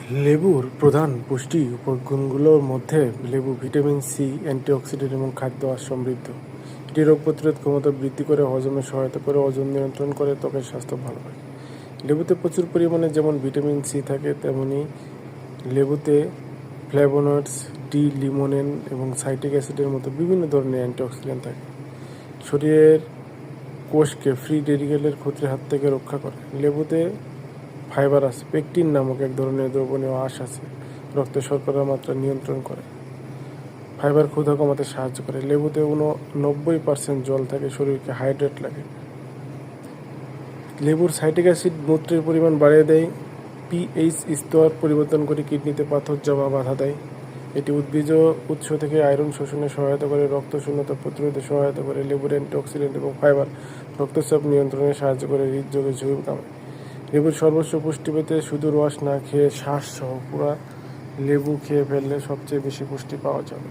লেবুর প্রধান পুষ্টি উপাদানগুলোর মধ্যে লেবু ভিটামিন সি, অ্যান্টিঅক্সিডেন্ট এবং খাদ্য আঁশ সমৃদ্ধ। এটি রোগ প্রতিরোধ ক্ষমতা বৃদ্ধি করে, হজমে সহায়তা করে, ওজন নিয়ন্ত্রণ করে, ত্বকের স্বাস্থ্য ভালো রাখে। লেবুতে প্রচুর পরিমাণে যেমন ভিটামিন সি থাকে, তেমনি লেবুতে ফ্ল্যাভোনয়েডস, ডি লিমোনেন এবং সাইট্রিক অ্যাসিডের মতো বিভিন্ন ধরনের অ্যান্টিঅক্সিডেন্ট থাকে। শরীরের কোষকে ফ্রি রেডিক্যালের ক্ষতির হাত থেকে রক্ষা করে। লেবুতে ফাইবার আছে, পেকটিন নামক এক ধরনের দ্রবণীয় আঁশ আছে, রক্তে শর্করার মাত্রা নিয়ন্ত্রণ করে। ফাইবার ক্ষুধা কমাতে সাহায্য করে। লেবুতে 90% জল থাকে, শরীরকে হাইড্রেট লাগে। লেবুর সাইট্রিক অ্যাসিড মূত্রের পরিমাণ বাড়িয়ে দেয়, পিএইচ স্তর পরিবর্তন করে, কিডনিতে পাথর জমা বাধা দেয়। এটি উদ্ভিজ উৎস থেকে আয়রন শোষণে সহায়তা করে, রক্ত শূন্যতা প্রতিরোধে সহায়তা করে। লেবুর অ্যান্টিঅক্সিডেন্ট এবং ফাইবার রক্তচাপ নিয়ন্ত্রণে সাহায্য করে, হৃদরোগের ঝুঁকি কমায়। লেবুর সর্বোচ্চ পুষ্টি পেতে শুধু রস না খেয়ে শ্বাস সহ পুরা লেবু খেয়ে ফেললে সবচেয়ে বেশি পুষ্টি পাওয়া যাবে।